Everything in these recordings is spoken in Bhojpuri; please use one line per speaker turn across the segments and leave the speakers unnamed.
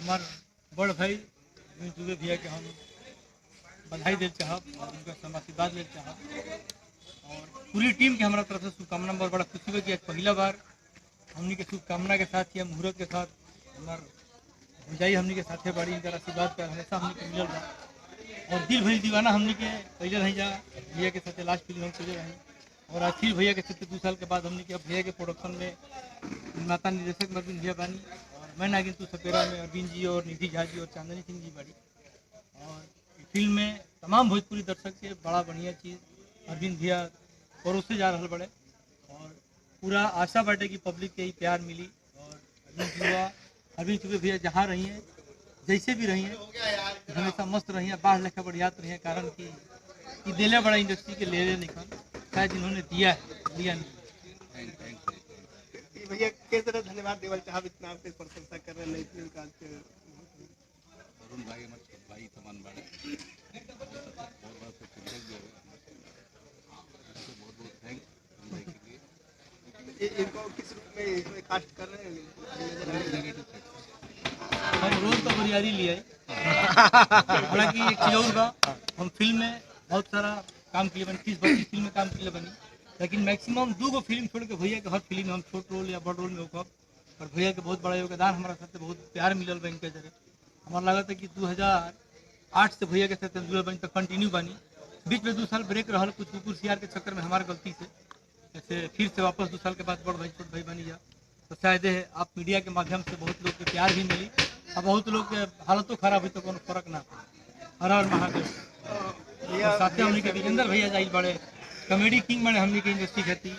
हमार बड़ भाई जुबे भैया के हम बधाई दे चाहब और उनका आशीर्वाद ले चाहब और पूरी टीम के हमारा तरफ से शुभकामना। बहुत बड़ा खुशी है कि आज पहला बार हमनी के शुभकामना के साथ या मुहूर्त के साथ हमार भुजाई हमनी के साथे बड़ी इनका आशीर्वाद पर हमेशा हमनी के मिलल बा और दिल भरी दीवाना हमनी के पहले रही जा भैया के साथ लास्ट फिल्म हम पहले रही और आज फिर भैया के साथ 2 साल के बाद हमनी के भैया के प्रोडक्शन में निर्माता निर्देशक अरविंद भैया बानी और मैं नागिन तू सपेरा में अरविंद जी और निधि झा जी और चांदनी सिंह जी बड़ी और फिल्म में तमाम भोजपुरी दर्शक के बड़ा बढ़िया चीज़ अरविंद भैया परोसे जा रहा बड़े और पूरा आशा बाटे कि पब्लिक के ही प्यार मिली और अरविंद चुबे भैया जहाँ रही हैं जैसे भी रही हैं हमेशा मस्त रही हैं बाढ़ लेखा बढ़ियात रही हैं कारण कि दिले बड़ा इंडस्ट्री के ले निकल शायद जिन्होंने दिया है दिया नहीं।
भैया किस तरह धन्यवाद देवल चाहब इतना आपके प्रशंसा कर रहे हैं फिल्म का
अरुण भाई हमारे छोट भाई समान बड़े बहुत बहुत से फीडबैक दिए बहुत बहुत थैंक्स।
इनको किस रूप में इसमें कास्ट कर रहे हैं?
हम रोज तो बरियारी लिए हालांकि एक चीज और बा हम फिल्म में बहुत सारा काम किए बनी 30-32 फिल्म में काम किए बनी लेकिन मैक्सिमम 2 फिल्म छोड़ के भैया के हर फिल्म में हम छोट रोल या बड़ रोल में होकर और भैया के बहुत बड़ा योगदान हमारा साथ बहुत प्यार मिलल बैंक के जरिए हमारा लगा था कि 2008 से भैया के साथ जुड़ल बनी तो कंटिन्यू बनी बीच में 2 साल ब्रेक रहा कुछ कुकुर सियार के चक्कर में हमारी गलती से ऐसे फिर से वापस 2 साल के बाद बड़ भाई छोट भाई बनी जा तो शायद आप मीडिया के माध्यम से बहुत लोग के प्यार भी मिली और बहुत लोग के हालतों खराब हुई तो कोनो फर्क ना हर हर महादेव साथ ही हमने के विजेंद्र भैया जाइल बड़े कॉमेडी किंग बने हमने के इंडस्ट्री खेती।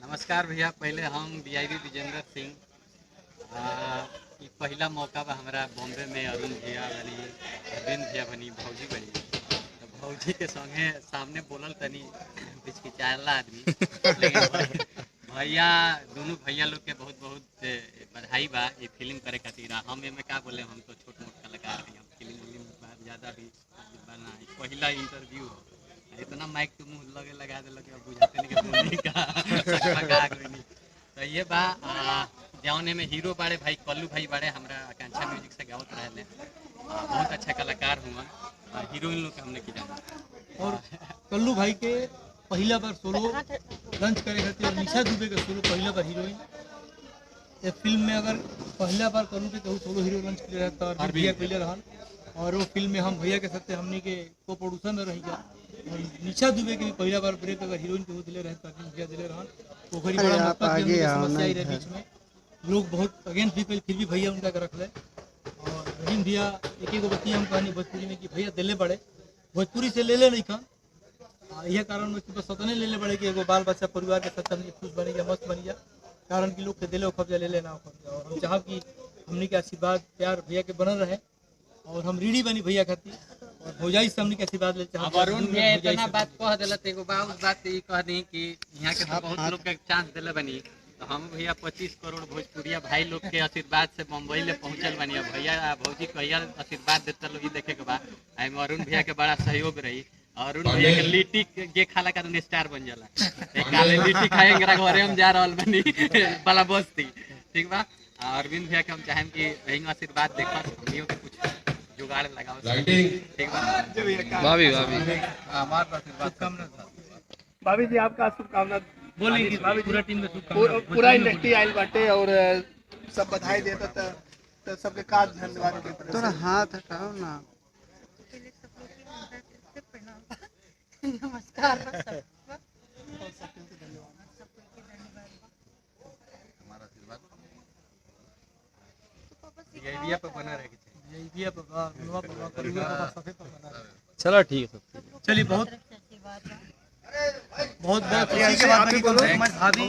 नमस्कार भैया पहले हम वीआईपी विजेंद्र सिंह ई पहला मौका बा हमारा बॉम्बे में अरुण भैया बनी अरविंद भैया बनी भौजी बनी तो भौजी के संगे सामने बोलल तनी हिचकिचाला आदमी लेकिन भैया दोनों भैया लोग के बहुत बहुत बधाई बा ये फिल्म करे खातिर हम एमे का बोले हम तो छोट मोट कलाकार हैं हम फिल्म ज़्यादा भी बना पहला इंटरव्यू इतना माइक तो मुँह लगे लगा दे लगे बुझाते नहीं कि बोलने का तो ये बा जौने में हीरो बाड़े भाई कल्लू भाई बाड़े हमारा आकांक्षा म्यूजिक से गावत रहे बहुत अच्छा कलाकार हुआ हीरोइन लोग हमने की जाना
और कल्लू भाई के पहला बार सोलो लंच करे खातिर और निशा दुबे के सोलो पहला बार हीरोइन ये फिल्म में अगर पहला बार करूँ के कहूँ सोलो हीरो लंच करे रहता और भैया पहले रहा और वो फिल्म में हम भैया के साथ हमने के को प्रोड्यूसर में रही जा और निशा दुबे के भी पहला बार ब्रेक अगर हीरोइन के दिले रहता भैया दिले रहा पोखरी बड़ा समस्या आई रहे बीच में लोग बहुत अगेंस्ट भी फिर भी भैया उनका रख ले और रहीम भैया एक एक बत्ती हम कहानी भोजपुरी में कि भैया दिले बड़े भोजपुरी से ले नहीं खान यह कारण बस सतने ले बड़े कि एगो बाल बच्चा परिवार के साथ हमने खुश बनी जा मस्त बनी जा कारण कि लोग के दिले खबजा ले लेना और हम चाहब कि हमने के आशीर्वाद प्यार भैया के बनल रहे और हम रीढ़ी बनी भैया खातिर और भौजाई से हमने के आशीर्वाद ले चाहब।
अरुण भैया इतना बात कह दिलत एगो बात ई कह दी कि यहाँ के बहुत लोग के चांस दिले बनी तो हम भैया 25 करोड़ भोजपुरिया भाई लोग के आशीर्वाद से बम्बई ले पहुंचल बनी भैया भौजी कहिया आशीर्वाद देता लोग देखे के बाद एम अरुण भैया के बड़ा सहयोग रही अरुण भैया के लिट्टी के खाला का स्टार बन जाला काले लिट्टी खाएंगे घरे हम जा रहल बनी वाला बस्ती ठीक बा अरविंद भैया के हम चाहें कि यही आशीर्वाद देखा हमनियों के कुछ जुगाड़ लगाओ ठीक बा
भाभी भाभी
हमारा शुभकामना
भाभी जी आपका शुभकामना
बोलेंगे पूरा टीम में शुभकामना
पूरा इंडस्ट्री आयल बाटे और सब बधाई देता तो सबके का धन्यवाद के
थोड़ा हाथ हटाओ ना।
नमस्कार
हमारा आशीर्वाद
ये पे बना रहे
ये बाबा
चलो ठीक है
चलिए बहुत बहुत खुशी के बाद भाभी